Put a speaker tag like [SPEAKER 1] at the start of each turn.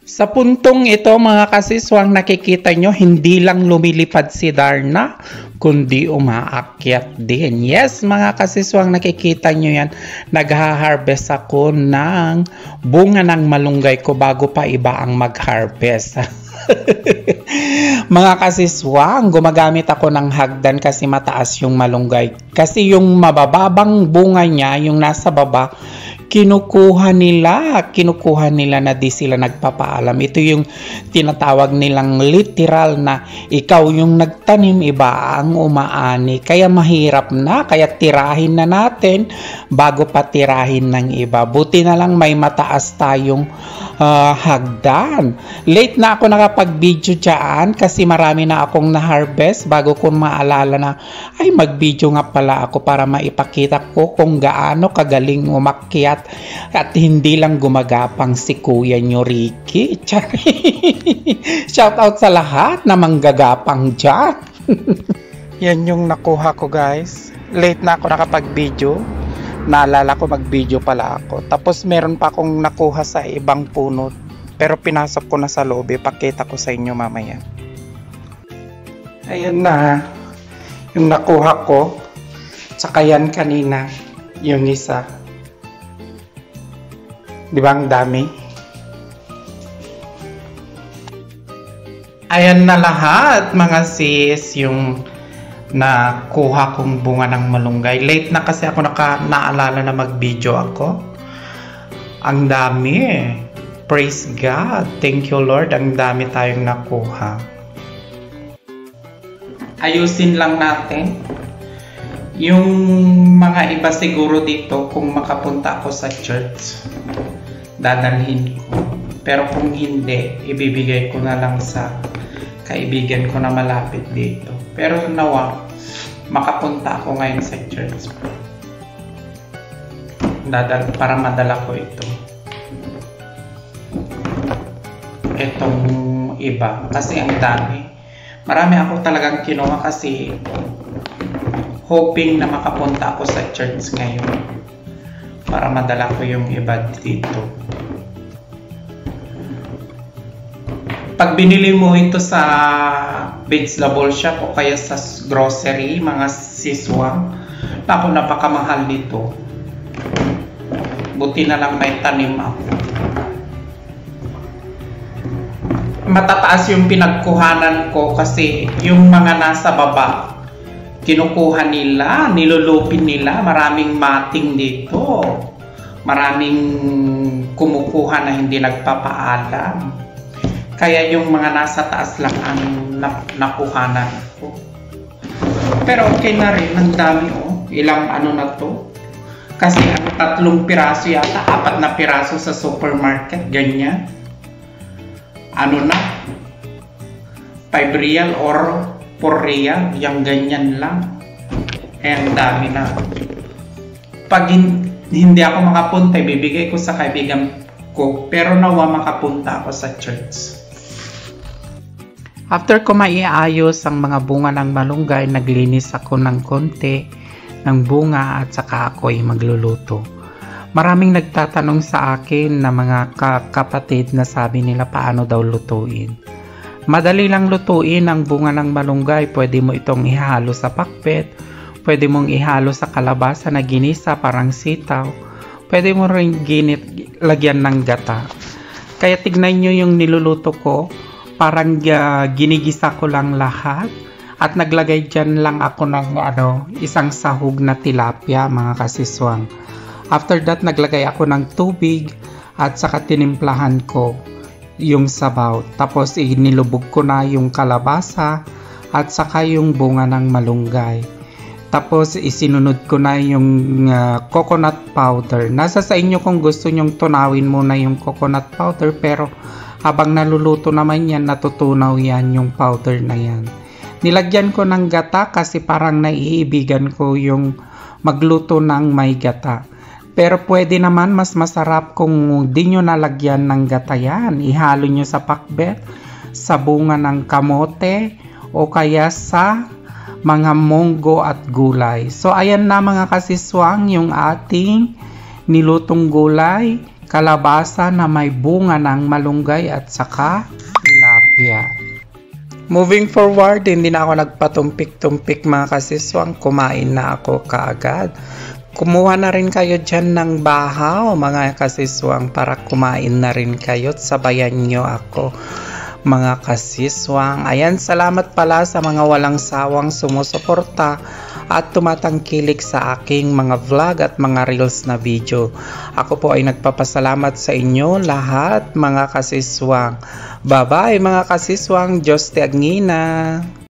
[SPEAKER 1] Sa puntong ito mga kasiswang nakikita nyo, hindi lang lumilipad si Darna, kundi umaakyat din. Yes mga kasiswang nakikita nyo yan, nagha-harvest ako ng bunga ng malunggay ko bago pa iba ang mag-harvest. Mga kasiswang, gumagamit ako ng hagdan kasi mataas yung malunggay. Kasi yung mabababang bunga niya, yung nasa baba, kinukuha nila na di sila nagpapaalam. Ito yung tinatawag nilang literal na ikaw yung nagtanim, iba ang umaani. Kaya mahirap na, kaya tirahin na natin bago pa tirahin ng iba. Buti na lang may mataas tayong hagdan. Late na ako nakapag-video dyan kasi marami na akong na-harvest bago ko maalala na ay mag-video nga pala ako para maipakita ko kung gaano kagaling umakyat at hindi lang gumagapang si Kuya nyo Ricky. Shout out sa lahat na manggagapang dyan. Yan yung nakuha ko guys. Late na ako nakapag-video. Naalala ko mag-video pala ako. Tapos meron pa akong nakuha sa ibang puno. Pero pinasok ko na sa loob. Ipakita ko sa inyo mamaya. Ayan na. Yung nakuha ko. Tsaka yan kanina. Yung isa. Di ba ang dami? Ayan na lahat mga sis. Yung nakuha kong bunga ng malunggay. Late na kasi ako naalala na mag-video ako. Ang dami. Praise God. Thank you Lord. Ang dami tayong nakuha. Ayusin lang natin. Yung mga iba siguro dito, kung makapunta ako sa church, dadalhin ko. Pero kung hindi, ibibigay ko na lang sa kaibigan ko na malapit dito. Pero nawa, makapunta ako ngayon sa church para madala ko ito. Itong iba. Kasi ang dami. Marami ako talagang kinuha kasi hoping na makapunta ako sa church ngayon para madala ko yung iba dito. Pag binili mo ito sa vegetable shop o kaya sa grocery, mga siswang, naku, napakamahal nito. Buti na lang may tanim ako. Matataas yung pinagkuhanan ko kasi yung mga nasa baba, kinukuha nila, nilulupin nila, maraming mating dito. Maraming kumukuha na hindi nagpapaalam. Kaya yung mga nasa taas lang ang nakuhanan ko. Pero okay na rin. Ang dami oh. Ilang ano na to. Kasi ang 3 piraso yata. 4 na piraso sa supermarket. Ganyan. Ano na. 5 real or 4 real. Yang ganyan lang. Ang dami na. Pag hindi ako makapunta, bibigay ko sa kaibigan ko. Pero nawa makapunta ako sa church. After ko maiayos ang mga bunga ng malunggay, naglinis ako ng konti ng bunga at saka ako'y magluluto. Maraming nagtatanong sa akin na mga kapatid na sabi nila paano daw lutuin. Madali lang lutuin ang bunga ng malunggay. Pwede mo itong ihalo sa pakbet, pwede mong ihalo sa kalabasa na ginisa parang sitaw, pwede mo rin lagyan ng gata. Kaya tignan nyo yung niluluto ko. Parang ginigisa ko lang lahat at naglagay dyan lang ako ng isang sahog na tilapia mga kasiswang. After that naglagay ako ng tubig at saka tinimplahan ko yung sabaw. Tapos inilubog ko na yung kalabasa at saka yung bunga ng malunggay. Tapos isinunod ko na yung coconut powder. Nasa sa inyo kung gusto nyong tunawin muna yung coconut powder, pero habang naluluto naman yan, natutunaw yan yung powder na yan. Nilagyan ko ng gata kasi parang naiibigan ko yung magluto ng may gata. Pero pwede naman mas masarap kung di nyo nalagyan ng gata yan. Ihalo nyo sa pakbet, sa bunga ng kamote, o kaya sa mga munggo at gulay. So ayan na mga kasiswang yung ating nilutong gulay. kalabasa na may bunga ng malunggay at saka tilapia. Moving forward, hindi na ako nagpatumpik-tumpik mga kasiswang, kumain na ako kaagad. Kumuha na rin kayo dyan ng bahaw mga kasiswang para kumain na rin kayo at sabayan nyo ako mga kasiswang. Ayan, salamat pala sa mga walang sawang sumusuporta at tumatangkilik sa aking mga vlog at mga reels na video. Ako po ay nagpapasalamat sa inyo lahat mga kasiswang. Bye bye mga kasiswang, Diyos te Agnina.